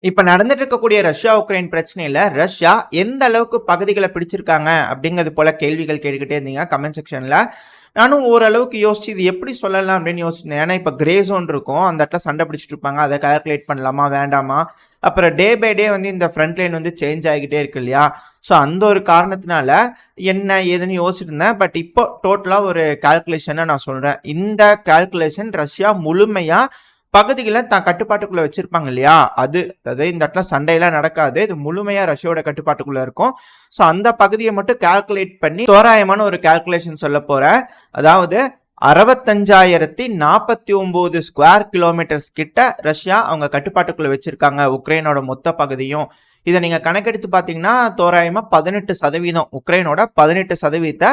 இப்ப நடந்துட்டு இருக்கக்கூடிய ரஷ்யா உக்ரைன் பிரச்சனையில ரஷ்யா எந்த அளவுக்கு பகுதிகளை பிடிச்சிருக்காங்க அப்படிங்கிறது போல கேள்விகள் கேட்டுக்கிட்டே இருந்தீங்க கமெண்ட் செக்ஷன்ல. நானும் ஓரளவுக்கு யோசிச்சு இது எப்படி சொல்லலாம் அப்படின்னு யோசிச்சிருந்தேன். ஏன்னா இப்ப கிரே ஜோன் இருக்கும், அந்த இடத்துல சண்டை பிடிச்சிட்டு இருப்பாங்க, அதை கால்குலேட் பண்ணலாமா வேண்டாமா. அப்புறம் டே பை டே வந்து இந்த ஃப்ரண்ட் லைன் வந்து சேஞ்ச் ஆகிக்கிட்டே இருக்கு இல்லையா. ஸோ அந்த ஒரு காரணத்தினால என்ன ஏதுன்னு யோசிச்சுட்டு இருந்தேன். பட் இப்போ டோட்டலாக ஒரு கால்குலேஷனை நான் சொல்கிறேன். இந்த கால்குலேஷன் ரஷ்யா முழுமையாக பகுதிகளை தான் கட்டுப்பாட்டுக்குள்ள வச்சிருப்பாங்க இல்லையா, அதாவது இந்த இடத்துல சண்டையெல்லாம் நடக்காது, இது முழுமையா ரஷ்யாவோட கட்டுப்பாட்டுக்குள்ள இருக்கும். ஸோ அந்த பகுதியை மட்டும் கால்குலேட் பண்ணி தோராயமான ஒரு கால்குலேஷன் சொல்ல போறேன். அதாவது 65,049 ஸ்கொயர் கிலோமீட்டர்ஸ் கிட்ட ரஷ்யா அவங்க கட்டுப்பாட்டுக்குள்ள வச்சிருக்காங்க உக்ரைனோட மொத்த பகுதியும். இதை நீங்க கணக்கெடுத்து பாத்தீங்கன்னா தோராயமா 18% உக்ரைனோட 18%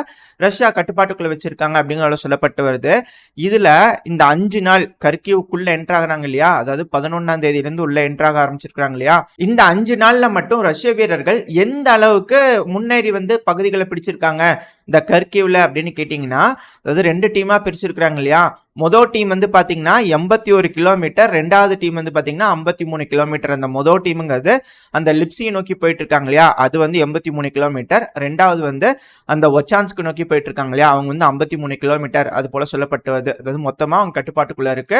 ரஷ்யா கட்டுப்பாட்டுக்குள்ள வச்சிருக்காங்க அப்படிங்கிற சொல்லப்பட்டு வருது. இதுல இந்த 5 நாள் கர்கிவுக்குள்ள என்ட்ராகிறாங்க இல்லையா, அதாவது 11ஆம் தேதியிலிருந்து உள்ள என்ட்ராக ஆரம்பிச்சிருக்காங்க இல்லையா, இந்த 5 நாள்ல மட்டும் ரஷ்ய வீரர்கள் எந்த அளவுக்கு முன்னேறி வந்து பகுதிகளை பிடிச்சிருக்காங்க இந்த கர்கிவ்ல அப்படின்னு கேட்டீங்கன்னா, அதாவது 2 டீமா பிரிச்சிருக்கிறாங்க இல்லையா. மொதல் டீம் வந்து பாத்தீங்கன்னா 81 கிலோமீட்டர், ரெண்டாவது டீம் வந்து பாத்தீங்கன்னா 53 கிலோமீட்டர். அந்த மொதல் டீமுங்கிறது அந்த லிப்சியை நோக்கி போயிட்டு இருக்காங்க இல்லையா, அது வந்து 83 கிலோமீட்டர். ரெண்டாவது வந்து அந்த ஒச்சான்ஸ்க்கு நோக்கி போயிட்டு இருக்காங்க இல்லையா, அவங்க வந்து 53 கிலோமீட்டர் அது போல சொல்லப்பட்டு வருது. அதாவது மொத்தமா அவங்க கட்டுப்பாட்டுக்குள்ள இருக்கு.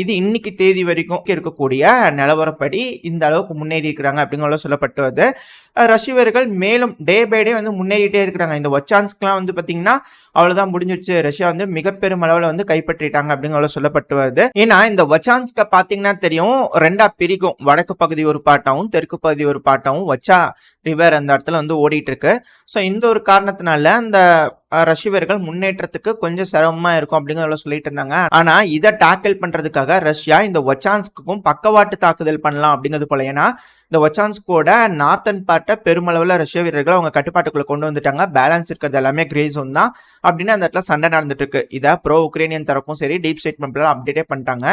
இது இன்னைக்கு தேதி வரைக்கும் இருக்கக்கூடிய நிலவரப்படி இந்த அளவுக்கு முன்னேறி இருக்கிறாங்க அப்படிங்கிற சொல்லப்பட்டு வருது. ரஷ்யவர்கள் மேலும் டே பை டே வந்து முன்னேறிட்டே இருக்கிறாங்க. இந்த ஒச்சான்ஸ்க்குலாம் வந்து பாத்தீங்கன்னா அவ்வளவுதான் முடிஞ்சிருச்சு, ரஷ்யா வந்து மிகப்பெரும் அளவில் வந்து கைப்பற்றிட்டாங்க அப்படிங்கிற சொல்லப்பட்டு வருது. ஏன்னா இந்த வச்சான்ஸ்க பாத்தீங்கன்னா தெரியும், ரெண்டா பிரிக்கும், வடக்கு பகுதி ஒரு பாட்டாவும் தெற்கு பகுதி ஒரு பாட்டாவும் வச்சா ரிவர் அந்த இடத்துல வந்து ஓடிட்டு இருக்கு. ஸோ இந்த ஒரு காரணத்தினால அந்த ரஷ்யவர்கள் முன்னேற்றத்துக்கு கொஞ்சம் சிரமமா இருக்கும் அப்படிங்கிற சொல்லிட்டு இருந்தாங்க. ஆனா இதை டேக்கிள் பண்றதுக்காக ரஷ்யா இந்த ஒச்சான்ஸ்க்கும் பக்கவாட்டு தாக்குதல் பண்ணலாம் அப்படிங்கிறது போல. ஏன்னா இந்த ஒச்சான்ஸ்கோட நார்த்தன் பார்ட்டை பெருமளவில் ரஷ்ய வீரர்கள் அவங்க கட்டுப்பாட்டுக்குள்ள கொண்டு வந்துட்டாங்க. பேலன்ஸ் இருக்கிறது எல்லாமே கிரே ஜோன் தான் அப்படின்னு அந்த இடத்துல சண்டை நடந்துட்டு இருக்கு. இதை ப்ரோ உக்ரைனியன் தரப்பும் சரி டீப் ஸ்டேட்மெண்ட்ல அப்டேட்டே பண்ணிட்டாங்க.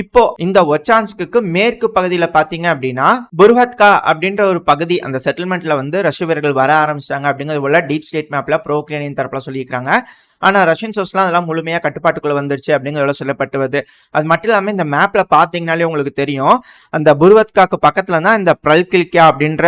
இப்போ இந்த ஒச்சான்ஸ்க்கு மேற்கு பகுதியில பாத்தீங்க அப்படின்னா புர்ஹத்கா அப்படின்ற ஒரு பகுதி, அந்த செட்டில்மெண்ட்ல வந்து ரஷ்ய வீரர்கள் வர ஆரம்பிச்சிட்டாங்க அப்படிங்கிறது போல டீப் ஸ்டேட் மேப்ல ப்ரோ உக்ரைனியன் தரப்புல சொல்லியிருக்காங்க. ஆனா ரஷ்யன் சோர்ஸ்லாம் அதெல்லாம் முழுமையா கட்டுப்பாட்டுக்குள்ள வந்துருச்சு அப்படிங்கிறத சொல்லப்பட்டு வருது. அது மட்டும் இல்லாம இந்த மேப்ல பாத்தீங்கன்னாலே உங்களுக்கு தெரியும், அந்த புர்வத்காக்கு பக்கத்துல தான் இந்த பல்கிலிக்கா அப்படின்ற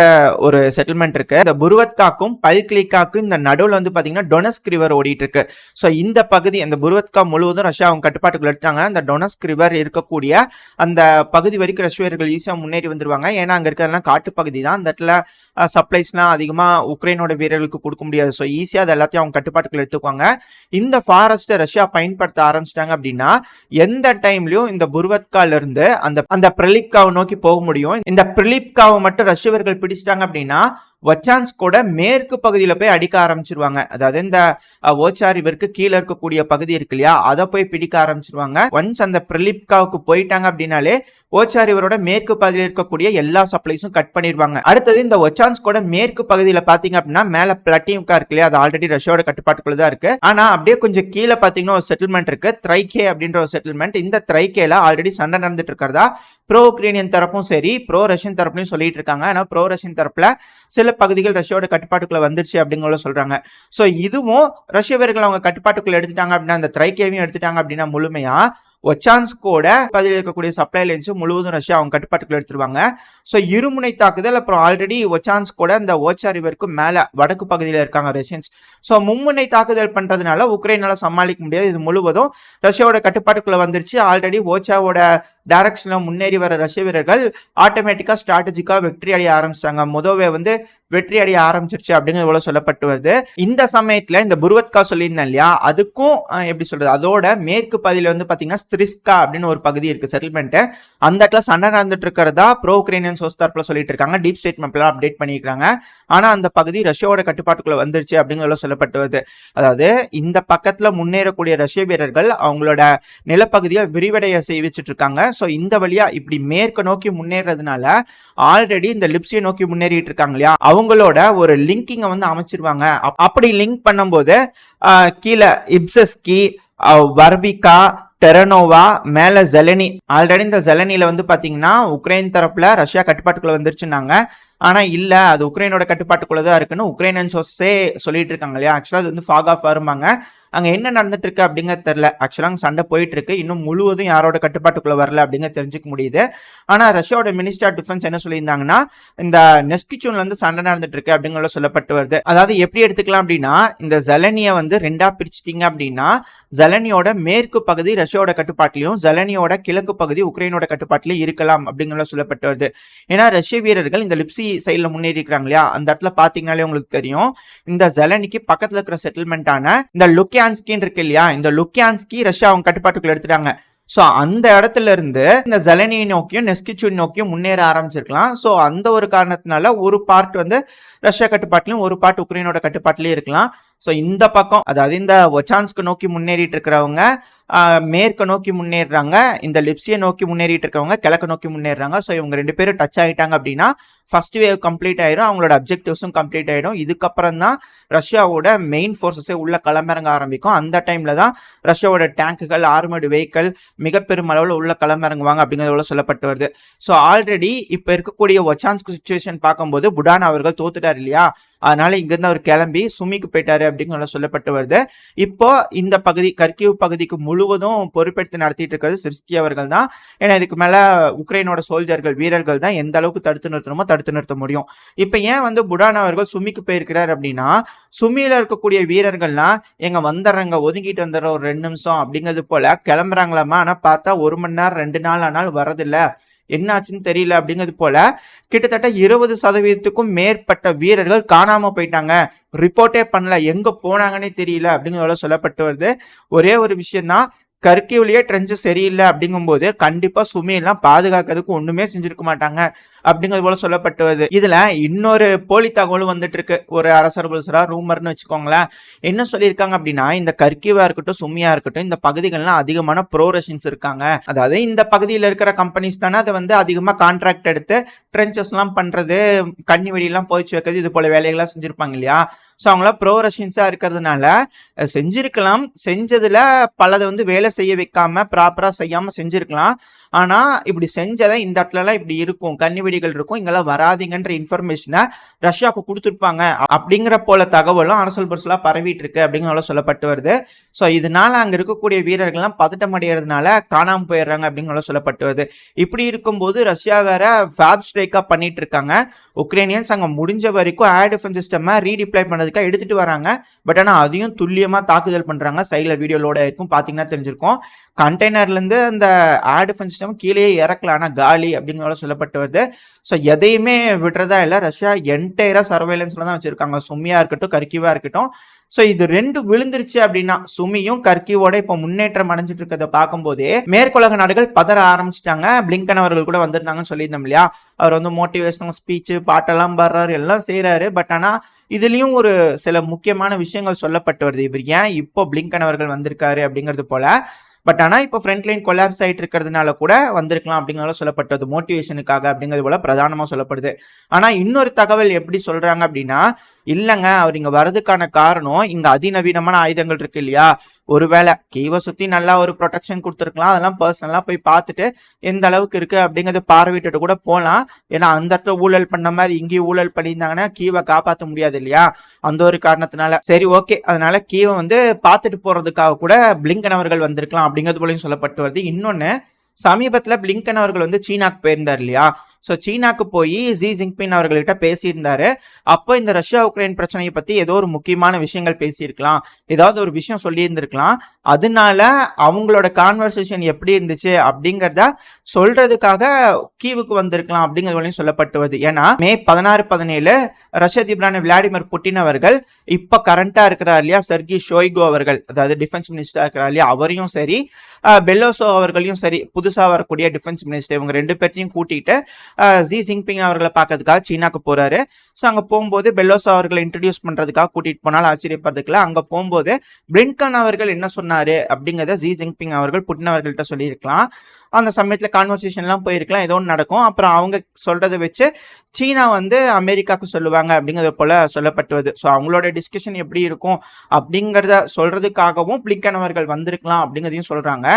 ஒரு செட்டில்மெண்ட் இருக்கு. இந்த புர்வத்காக்கும் பல்கிலிக்காக்கும் இந்த நடுவில் வந்து பாத்தீங்கன்னா டொனஸ்க் ரிவர் ஓடிட்டு இருக்கு. ஸோ இந்த பகுதி அந்த புர்வத்கா முழுவதும் ரஷ்யா அவங்க கட்டுப்பாட்டுக்குள்ள எடுத்தாங்க. அந்த டொனஸ்க் ரிவர் இருக்கக்கூடிய அந்த பகுதி வரைக்கும் ரஷ்யர்கள் ஈஸியா முன்னேறி வந்துருவாங்க. ஏன்னா அங்க இருக்கிறதெல்லாம் காட்டு பகுதி தான், அந்த இடத்துல சப்ளைஸ்லாம் அதிகமா உக்ரைனோட வீரர்களுக்கு கொடுக்க முடியாது. ஸோ ஈஸியா அது எல்லாத்தையும் அவங்க கட்டுப்பாட்டுக்குள்ள எடுத்துக்குவாங்க. இந்த ஃபாரஸ்ட்டை ரஷ்யா பயன்படுத்த ஆரம்பிச்சிட்டாங்க அப்படின்னா எந்த டைம்லயும் இந்த புர்வத்கால இருந்து அந்த பிரலிப்காவை நோக்கி போக முடியும். இந்த பிரலிப்காவை மட்டும் ரஷ்யவர்கள் பிடிச்சிட்டாங்க அப்படின்னா ஒச்சான்ஸ்கோட மேற்கு பகுதியில போய் அடிக்க ஆரம்பிச்சிருவாங்க. அதாவது இந்த ஓச்சா ரிவருக்கு கீழே இருக்கக்கூடிய பகுதி இருக்கு இல்லையா, அதை போய் பிடிக்க ஆரம்பிச்சிருவாங்க. ஒன்ஸ் அந்த பிரலிப்காவுக்கு போயிட்டாங்க அப்படின்னாலே ஓச்சா ரிவரோட மேற்கு பகுதியில் இருக்கக்கூடிய எல்லா சப்ளைஸும் கட் பண்ணிடுவாங்க. அடுத்தது இந்த ஒச்சான்ஸ்கோட மேற்கு பகுதியில பாத்தீங்க அப்படின்னா மேல பிளாட்டிம்கா இருக்கு இல்லையா, அது ஆல்ரெடி ரஷ்யாவோட கட்டுப்பாட்டுக்குள்ள தான் இருக்கு. ஆனா அப்படியே கொஞ்சம் கீழே பாத்தீங்கன்னா ஒரு செட்டில்மெண்ட் இருக்கு, த்ரைகே அப்படின்ற ஒரு செட்டில்மெண்ட். இந்த த்ரைகேல ஆல்ரெடி சண்டை நடந்துட்டு இருக்கிறதா ப்ரோ உக்ரைனியன் தரப்பும் சரி ப்ரோ ரஷ்யன் தரப்புலையும் சொல்லிட்டு இருக்காங்க. ஆனா ப்ரோ ரஷ்யன் தரப்புல சில பகுதிகள் ரஷ்யாவோட கட்டுப்பாட்டுக்குள்ள வந்துருச்சு அப்படிங்கிற சொல்றாங்க. ஸோ இதுவும் ரஷ்ய வீரர்கள் அவங்க கட்டுப்பாட்டுக்குள்ள எடுத்துட்டாங்க அப்படின்னா, அந்த த்ரைகேவையும் எடுத்துட்டாங்க அப்படின்னா முழுமையா ஒச்சான்ஸ்கோட பதில் இருக்கக்கூடிய சப்ளை லைன்ஸும் முழுவதும் ரஷ்யா அவங்க கட்டுப்பாட்டுக்குள்ள எடுத்துருவாங்க. ஸோ இருமுனை தாக்குதல், அப்புறம் ஆல்ரெடி ஒச்சான்ஸ்கோட அந்த ஓச்சா ரிவருக்கு மேல வடக்கு பகுதியில் இருக்காங்க ரஷ்யன்ஸ். ஸோ மும்முனை தாக்குதல் பண்றதுனால உக்ரைனால சமாளிக்க முடியாது, இது முழுவதும் ரஷ்யாவோட கட்டுப்பாட்டுக்குள்ள வந்துருச்சு. ஆல்ரெடி ஓச்சாவோட டைரக்ஷன்ல முன்னேறி வர ரஷ்ய வீரர்கள் ஆட்டோமேட்டிக்கா ஸ்ட்ராட்டஜிக்கா வெற்றி அடைய ஆரம்பிச்சிட்டாங்க. முதவே வந்து வெற்றி அடைய ஆரம்பிச்சிருச்சு அப்படிங்கிறது சொல்லப்பட்டு வருது. இந்த சமயத்துல இந்த புர்வத்கா சொல்லியிருந்தேன் இல்லையா, அதுக்கும் எப்படி சொல்றது, அதோட மேற்கு பகுதியில வந்து பாத்தீங்கன்னா ஸ்திரிஸ்கா அப்படின்னு ஒரு பகுதி இருக்கு செட்டில்மெண்ட். அந்த இடத்துல சண்டை நடந்துட்டு இருக்கிறதா ப்ரோ உக்ரைனியன் சோர்ஸ் தரப்புல சொல்லிட்டு இருக்காங்க. டீப் ஸ்டேட் மேப்ல அப்டேட் பண்ணிருக்காங்க. ஆனா அந்த பகுதி ரஷ்யாவோட கட்டுப்பாட்டுக்குள்ள வந்துருச்சு அப்படிங்கிறது சொல்லப்பட்டு வருது. அதாவது இந்த பக்கத்துல முன்னேறக்கூடிய ரஷ்ய வீரர்கள் அவங்களோட நிலப்பகுதியை விரிவடைய செய்விச்சுட்டு இருக்காங்க. ஸோ இந்த வழியா இப்படி மேற்கு நோக்கி முன்னேறதுனால ஆல்ரெடி இந்த லிப்சியை நோக்கி முன்னேறிட்டு இருக்காங்க இல்லையா, அவங்களோட ஒரு லிங்கிங்கை வந்து அமைச்சிருவாங்க. அப்படி லிங்க் பண்ணும்போது கீழே இப்சஸ்கி, வர்விகா, டெரனோவா, மேல ஜெலனி, ஆல்ரெடி இந்த ஜெலனில வந்து பாத்தீங்கன்னா உக்ரைன் தரப்புல ரஷ்யா கட்டுப்பாட்டுக்குள்ள வந்துருச்சுன்னாங்க. ஆனா இல்ல அது உக்ரைனோட கட்டுப்பாட்டுக்குள்ளதான் இருக்குன்னு உக்ரைனியன் சோர்ஸே சொல்லிட்டு இருக்காங்க இல்லையா. ஆக்சுவலா அது வந்து ஃபாக் ஆஃப் வருமாங்க. அங்க என்ன நடந்துட்டு இருக்கு அப்படிங்கிறது தெரியல. ஆக்சுவலா அங்க சண்டை போயிட்டு இருக்கு. இன்னும் முழுவதும் யாரோட கட்டுப்பாட்டுக்குள்ள வரல அப்படிங்க தெரிஞ்சுக்க முடியுது. ஆனா ரஷ்யாவோட மினிஸ்டர் ஆஃப் டிஃபென்ஸ் என்ன சொல்லியிருந்தாங்கன்னா, இந்த நெஸ்கிச்சூன்ல வந்து சண்டை நடந்துட்டு இருக்கு அப்படிங்கறத சொல்லப்பட்டு வருது. அதாவது எப்படி எடுத்துக்கலாம் அப்படின்னா, இந்த ஜெலனிய வந்து 2ஆ பிரிச்சிட்டீங்க அப்படின்னா, ஜெலனியோட மேற்கு பகுதி ரஷ்யாவோட கட்டுப்பாட்டிலையும், ஜெலனியோட கிழக்கு பகுதி உக்ரைனோட கட்டுப்பாட்டிலையும் இருக்கலாம் அப்படிங்கறத சொல்லப்பட்டு வருது. ஏன்னா ரஷ்ய வீரர்கள் இந்த லிப்சி சைட்ல முன்னேறி இருக்காங்க இல்லையா, அந்த இடத்துல பாத்தீங்கன்னாலே உங்களுக்கு தெரியும், இந்த ஜெலனிக்கு பக்கத்துல இருக்கிற செட்டில்மெண்டான இந்த லுக்கியான்ஸ்கின்னு இருக்கு இல்லையா, இந்த லுக்கியான்ஸ்கி ரஷ்யா அவங்க கட்டுப்பாட்டுக்குள்ள எடுத்துட்டாங்க. சோ அந்த இடத்துல இருந்து இந்த ஜெலனியை நோக்கியும் நெஸ்கிச்சூன் நோக்கியும் முன்னேற ஆரம்பிச்சிருக்கலாம். சோ அந்த ஒரு காரணத்தினால ஒரு பார்ட் வந்து ரஷ்யா கட்டுப்பாட்டிலும் ஒரு பார்ட் உக்ரைனோட கட்டுப்பாட்டிலயும் இருக்கலாம். சோ இந்த பக்கம் அதாவது இந்த ஒச்சான்ஸ்க்கு நோக்கி முன்னேறிட்டு இருக்கிறவங்க மேற்க நோக்கி முன்னேறாங்க, இந்த லிப்சியை நோக்கி முன்னேறிட்டு இருக்கவங்க கிழக்கு நோக்கி முன்னேறாங்க. ஸோ இவங்க 2 பேரும் டச் ஆயிட்டாங்க அப்படின்னா ஃபர்ஸ்ட் வேவ் கம்ப்ளீட் ஆயிடும், அவங்களோட அப்ஜெக்டிவ்ஸும் கம்ப்ளீட் ஆயிடும். இதுக்கப்புறம் தான் ரஷ்யாவோட மெயின் ஃபோர்ஸஸே உள்ள களமிறங்க ஆரம்பிக்கும். அந்த டைம்ல தான் ரஷ்யாவோட டேங்குகள், ஆர்மர்டு வெஹிக்கல் மிக பெரும் அளவில் உள்ள களமிறங்குவாங்க அப்படிங்கிறத சொல்லப்பட்டு வருது. ஸோ ஆல்ரெடி இப்போ இருக்கக்கூடிய ஒச்சான்ஸ்க் சுச்சுவேஷன் பார்க்கும்போது புடான் அவர்கள் தோத்துட்டார் இல்லையா, அதனால இங்கிருந்து அவர் கிளம்பி சுமிக்கு போயிட்டாரு அப்படிங்கிற சொல்லப்பட்டு வருது. இப்போ இந்த பகுதி கர்கிவ் பகுதிக்கு முழுவதும் பொறுப்பெடுத்து நடத்திட்டு இருக்கிறது சிர்ஸ்கி அவர்கள் தான். ஏன்னா இதுக்கு மேல உக்ரைனோட சோல்ஜர்கள் வீரர்கள் தான் எந்த அளவுக்கு தடுத்து நிறுத்தணுமோ தடுத்து நிறுத்த முடியும். இப்ப ஏன் வந்து புடான் அவர்கள் சுமிக்கு போயிருக்கிறார் அப்படின்னா, சுமியில இருக்கக்கூடிய வீரர்கள்லாம் எங்க வந்துடுறாங்க, ஒதுங்கிட்டு வந்துடுற ஒரு 2 நிமிஷம் அப்படிங்கிறது போல கிளம்புறாங்களாமா. ஆனா பார்த்தா 1 மணி நேரம் 2 நாள் ஆனாலும் வரதில்ல, என்னாச்சுன்னு தெரியல அப்படிங்கிறது போல கிட்டத்தட்ட 20% மேற்பட்ட வீரர்கள் காணாம போயிட்டாங்க, ரிப்போர்ட்டே பண்ணல, எங்க போனாங்கன்னே தெரியல அப்படிங்கிறத சொல்லப்பட்டு வருது. ஒரே ஒரு விஷயம் தான், கர்கிவ்லயே ட்ரெஞ்சு சரியில்லை அப்படிங்கும்போது கண்டிப்பா சுமியெல்லாம் பாதுகாக்கிறதுக்கு ஒண்ணுமே செஞ்சிருக்க மாட்டாங்க அப்படிங்கிறது போல சொல்லப்பட்டு வருது. இதுல இன்னொரு போலி தகவலும் வந்துட்டு இருக்கு, ஒரு அரசர் புலசரா ரூமர்னு வச்சுக்கோங்களேன். என்ன சொல்லியிருக்காங்க அப்படின்னா, இந்த கர்கிவா இருக்கட்டும் சுமியா இருக்கட்டும் இந்த பகுதிகள்லாம் அதிகமான ப்ரோ ரஷியன்ஸ் இருக்காங்க. அதாவது இந்த பகுதியில் இருக்கிற கம்பெனிஸ் தானே அதை வந்து அதிகமா கான்ட்ராக்ட் எடுத்து ட்ரென்ச்சஸ் எல்லாம் பண்றது, கண்ணி வெடியெல்லாம் போயிச்சு வைக்கிறது, இது போல வேலைகள்லாம் செஞ்சிருப்பாங்க இல்லையா. ஸோ அவங்களாம் ப்ரோ ரஷியன்ஸா இருக்கிறதுனால செஞ்சிருக்கலாம், செஞ்சதுல பலதை வந்து வேலை செய்ய வைக்காம ப்ராப்பரா செய்யாம செஞ்சிருக்கலாம். ஆனா இப்படி செஞ்சதை இந்த இடத்துலலாம் இப்படி இருக்கும், கண்ணி வெடிகள் இருக்கும், இங்கெல்லாம் வராதிங்கன்ற இன்ஃபர்மேஷனை ரஷ்யாவுக்கு கொடுத்துருப்பாங்க அப்படிங்கிற போல தகவலும் அரசல் பரசலா பரவிட்டு இருக்கு அப்படிங்கிற சொல்லப்பட்டு வருது. ஸோ இதனால அங்க இருக்கக்கூடிய வீரர்கள்லாம் பதட்டம் அடைகிறதுனால காணாம போயிடுறாங்க அப்படிங்கிற சொல்லப்பட்டு வருது. இப்படி இருக்கும்போது ரஷ்யா வேற ஃபேப் ஸ்ட்ரைக்கா பண்ணிட்டு இருக்காங்க. உக்ரைனியன்ஸ் அங்க முடிஞ்ச வரைக்கும் ஏர் டிஃபென்ஸ் சிஸ்டம் ரீடிப்ளை பண்ணதுக்காக எடுத்துட்டு வராங்க. பட் ஆனா அதையும் துல்லியமா தாக்குதல் பண்றாங்க. சைட்ல வீடியோலோட இருக்கும், பாத்தீங்கன்னா தெரிஞ்சிருக்கும். கண்டெய்னர்ல இருந்து அந்த ஏர் டிஃபென்ஸ் சிஸ்டம் கீழே இறக்கல, ஆனா காலி அப்படிங்கிறத சொல்லப்பட்டு வருது. ஸோ எதையுமே விடுறதா இல்லை, ரஷ்யா என்டையரா சர்வேலன்ஸ்ல தான் வச்சிருக்காங்க, சுமியா இருக்கட்டும் கர்கிவா இருக்கட்டும். ஸோ இது 2 விழுந்துருச்சு அப்படின்னா சுமியும் கர்கிவோட இப்போ முன்னேற்றம் அடைஞ்சிட்டு இருக்கிறத பார்க்கும்போதே மேற்குலக நாடுகள் பதற ஆரம்பிச்சிட்டாங்க. பிளிங்கன் அவர்கள் கூட வந்திருந்தாங்கன்னு சொல்லியிருந்தோம் இல்லையா, அவர் வந்து மோட்டிவேஷனல் ஸ்பீச் பாட்டெல்லாம் பாடுறாரு, எல்லாம் செய்யறாரு. பட் ஆனா இதுலயும் ஒரு சில முக்கியமான விஷயங்கள் சொல்லப்பட்டு வருது. இவர் ஏன் இப்போ பிளிங்கன் அவர்கள் வந்திருக்காரு அப்படிங்கிறது போல. பட் ஆனா இப்போ ஃப்ரண்ட் லைன் கொலாப்ஸ் ஆயிட்டு இருக்கிறதுனால கூட வந்திருக்கலாம் அப்படிங்கிறத சொல்லப்பட்டது, மோட்டிவேஷனுக்காக அப்படிங்கிறது போல பிரதானமா சொல்லப்படுது. ஆனா இன்னொரு தகவல் எப்படி சொல்றாங்க அப்படின்னா, இல்லங்க அவர் இங்க வர்றதுக்கான காரணம் இங்க அதிநவீனமான ஆயுதங்கள் இருக்கு இல்லையா, ஒருவேளை கீவை சுத்தி நல்லா ஒரு ப்ரொடெக்ஷன் கொடுத்துருக்கலாம், அதெல்லாம் பர்சனலா போய் பார்த்துட்டு எந்த அளவுக்கு இருக்கு அப்படிங்கறத பார்வையிட்டு கூட போகலாம். ஏன்னா அந்த இடத்துல ஊழல் பண்ண மாதிரி இங்கேயும் ஊழல் பண்ணியிருந்தாங்கன்னா கீவை காப்பாற்ற முடியாது இல்லையா, அந்த ஒரு காரணத்தினால சரி ஓகே, அதனால கீவை வந்து பார்த்துட்டு போறதுக்காக கூட பிளிங்கன் அவர்கள் வந்திருக்கலாம் அப்படிங்கிறது போலையும் சொல்லப்பட்டு வருது. இன்னொன்னு, சமீபத்துல பிளிங்கன் அவர்கள் வந்து சீனாக்கு போயிருந்தார் இல்லையா, ஸோ சீனாக்கு போய் ஜி ஜின்பிங் அவர்கள்கிட்ட பேசியிருந்தாரு. அப்போ இந்த ரஷ்யா உக்ரைன் பிரச்சனையை பத்தி ஏதோ ஒரு முக்கியமான விஷயங்கள் பேசியிருக்கலாம், ஏதாவது ஒரு விஷயம் சொல்லியிருந்திருக்கலாம். அதனால அவங்களோட கான்வர்சேஷன் எப்படி இருந்துச்சு அப்படிங்கிறத சொல்றதுக்காக கீவுக்கு வந்திருக்கலாம் அப்படிங்கிறது சொல்லப்பட்டு வருது. ஏன்னா மே 16-17 ரஷ்ய அதிபரான விளாடிமிர் புட்டின் அவர்கள் இப்ப கரண்டா இருக்கிறார் இல்லையா செர்கி ஷோய்கு அவர்கள், அதாவது டிஃபென்ஸ் மினிஸ்டர் இருக்கிறார் இல்லையா, அவரையும் சரி பெல்லோசோ அவர்களையும் சரி புதுசா வரக்கூடிய டிஃபென்ஸ் மினிஸ்டர், இவங்க 2 பேர்த்தையும் கூட்டிட்டு ஜி ஜின்பிங் அவர்களை பார்க்கறதுக்காக சீனாக்கு போறாரு. ஸோ அங்க போகும்போது பெல்லோசோ அவர்களை இன்ட்ரடியூஸ் பண்றதுக்காக கூட்டிட்டு போனாலும் ஆச்சரியப்படுறதுக்குல, அங்க போகும்போது பிளிங்கன் அவர்கள் என்ன சொன்னாரு அப்படிங்கிறத ஜி ஜின்பிங் அவர்கள் புட்டின் அவர்கள்ட்ட சொல்லியிருக்கலாம். அந்த சமயத்துல கான்வர்சேஷன்லாம் போயிருக்கலாம், ஏதோ ஒன்று நடக்கும். அப்புறம் அவங்க சொல்றதை வச்சு சீனா வந்து அமெரிக்காவுக்கு சொல்லுவாங்க அப்படிங்கிறது போல சொல்லப்பட்டுவது. ஸோ அவங்களோட டிஸ்கஷன் எப்படி இருக்கும் அப்படிங்கிறத சொல்றதுக்காகவும் பிளிங்கன் அவர்கள் வந்திருக்கலாம் அப்படிங்கிறதையும் சொல்றாங்க.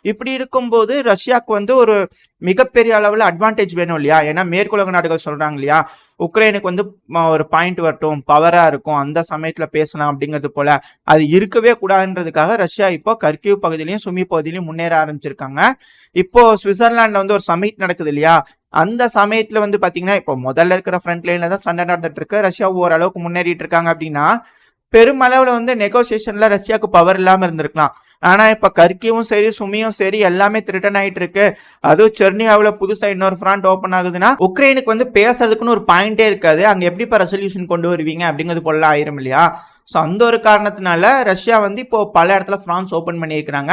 இப்படி இருக்கும்போது ரஷ்யாவுக்கு வந்து ஒரு மிகப்பெரிய அளவில் அட்வான்டேஜ் வேணும் இல்லையா, ஏன்னா மேற்குலக நாடுகள் சொல்றாங்க இல்லையா, உக்ரைனுக்கு வந்து ஒரு பாயிண்ட் வரட்டும், பவரா இருக்கும், அந்த சமயத்துல பேசலாம் அப்படிங்கிறது போல அது இருக்கவே கூடாதுன்றதுக்காக ரஷ்யா இப்போ கர்கிவ் பகுதியிலையும் சுமி பகுதியிலையும் முன்னேற ஆரம்பிச்சிருக்காங்க. இப்போ சுவிட்சர்லாந்துல வந்து ஒரு சமிட் நடக்குது இல்லையா, அந்த சமயத்துல வந்து பாத்தீங்கன்னா இப்போ முதல்ல இருக்கிற ஃப்ரண்ட் லைன்ல தான் சண்டை நடந்துட்டு இருக்கு. ரஷ்யா ஓரளவுக்கு முன்னேறிட்டு இருக்காங்க அப்படின்னா பெருமளவுல வந்து நெகோசியேஷன்ல ரஷ்யாவுக்கு பவர் இல்லாம இருந்திருக்கலாம். ஆனா இப்ப கர்கியும் சரி சுமியும் சரி எல்லாமே த்ரிட்டன் ஆயிட்டு இருக்கு. அதுவும் செர்னியாவுல புதுசா இன்னொரு ஃப்ரண்ட் ஓபன் ஆகுதுன்னா உக்ரைனுக்கு வந்து பேசுறதுக்குன்னு ஒரு பாயிண்டே இருக்காது. அங்க எப்படி இப்ப ரெசல்யூஷன் கொண்டு வருவீங்க அப்படிங்கிறது போல ஆயிரும் இல்லையா. ஸோ அந்த ஒரு காரணத்தினால ரஷ்யா வந்து இப்போ பல இடத்துல பிரான்ஸ் ஓப்பன் பண்ணியிருக்கிறாங்க.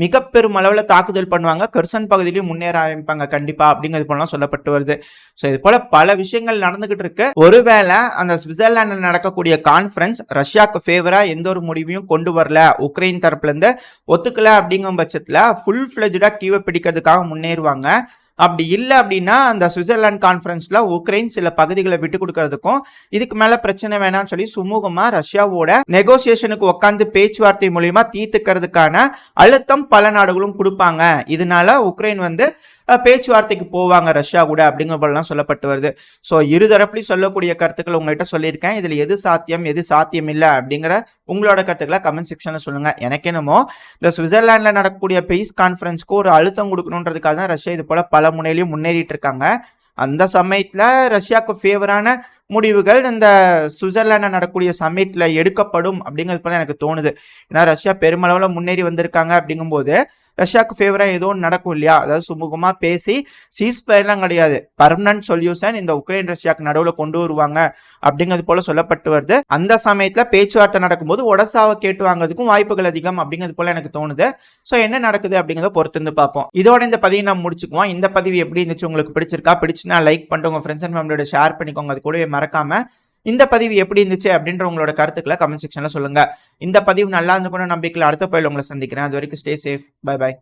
மிக பெரும் அளவில் தாக்குதல் பண்ணுவாங்க. கெர்சன் பகுதியிலையும் முன்னேற ஆரம்பிப்பாங்க கண்டிப்பா அப்படிங்கிறது போலாம் சொல்லப்பட்டு வருது. ஸோ இது போல பல விஷயங்கள் நடந்துகிட்டு இருக்கு. ஒருவேளை அந்த சுவிட்சர்லாண்டில் நடக்கக்கூடிய கான்ஃபரன்ஸ் ரஷ்யாவுக்கு ஃபேவரா எந்த ஒரு முடிவையும் கொண்டு வரல, உக்ரைன் தரப்புல இருந்து ஒத்துக்கல அப்படிங்கும் பட்சத்துல ஃபுல் ஃபிளெஜ்டா கீவை பிடிக்கிறதுக்காக முன்னேறுவாங்க. அப்படி இல்லை அப்படின்னா அந்த சுவிட்சர்லாந்து கான்ஃபரன்ஸ்ல உக்ரைன் சில பகுதிகளை விட்டு கொடுக்கறதுக்கும் இதுக்கு மேல பிரச்சனை வேணாம்னு சொல்லி சுமூகமா ரஷ்யாவோட நெகோசியேஷனுக்கு உட்காந்து பேச்சுவார்த்தை மூலியமா தீர்த்துக்கிறதுக்கான அழுத்தம் பல நாடுகளும் கொடுப்பாங்க. இதனால உக்ரைன் வந்து பேச்சுவார்த்தைக்கு போவாங்க ரஷ்யா கூட அப்படிங்கிற போலாம் சொல்லப்பட்டு வருது. ஸோ இருதரப்புலையும் சொல்லக்கூடிய கருத்துக்கள் உங்கள்கிட்ட சொல்லியிருக்கேன். இதுல எது சாத்தியம் எது சாத்தியம் இல்லை அப்படிங்கிற உங்களோட கருத்துக்களை கமெண்ட் செக்ஷன்ல சொல்லுங்க. எனக்கு என்னமோ இந்த சுவிட்சர்லாந்துல நடக்கக்கூடிய பீஸ் கான்ஃபரன்ஸ்க்கு ஒரு அழுத்தம் கொடுக்கணுன்றதுக்காக தான் ரஷ்யா இது போல பல முனையிலையும் முன்னேறிட்டு இருக்காங்க. அந்த சமயத்துல ரஷ்யாவுக்கு ஃபேவரான முடிவுகள் இந்த சுவிட்சர்லாண்டில் நடக்கக்கூடிய சமிட்ல எடுக்கப்படும் அப்படிங்கிறது போல எனக்கு தோணுது. ஏன்னா ரஷ்யா பெருமளவில் முன்னேறி வந்திருக்காங்க அப்படிங்கும்போது ரஷ்யாவுக்கு ஃபேவரா ஏதோ நடக்கும் இல்லையா, அதாவது சுமூகமா பேசி சீஸ்ஃபயர்லாம் கிடையாது, பர்மனன்ட் சொல்யூஷன் இந்த உக்ரைன் ரஷ்யாவுக்கு நடுவில் கொண்டு வருவாங்க அப்படிங்கிறது போல சொல்லப்பட்டு வருது. அந்த சமயத்துல பேச்சுவார்த்தை நடக்கும்போது ஒடசாவை கேட்டு வாங்குறதுக்கும் வாய்ப்புகள் அதிகம் அப்படிங்கிறது போல எனக்கு தோணுது. ஸோ என்ன நடக்குது அப்படிங்கிறத பொறுத்து வந்து பார்ப்போம். இதோட இந்த பதிவை நம்ம முடிச்சுக்குவோம். இந்த பதிவு எப்படி இருந்துச்சு, உங்களுக்கு பிடிச்சிருக்கா? பிடிச்சுன்னா லைக் பண்ணிட்டு உங்க ஃப்ரெண்ட்ஸ் அண்ட் ஃபேமிலியோட ஷேர் பண்ணிக்கோங்க. அது கூடவே மறக்காம இந்த பதிவு எப்படி இருந்துச்சு அப்படின்ற உங்களோட கருத்துக்களை கமெண்ட் செக்ஷன்ல சொல்லுங்க. இந்த பதிவு நல்லா இருந்துக்கணும் நம்பிக்கையில் அடுத்த பதிவில் உங்களை சந்திக்கிறேன். அது வரைக்கும் ஸ்டே சேஃப். Bye bye.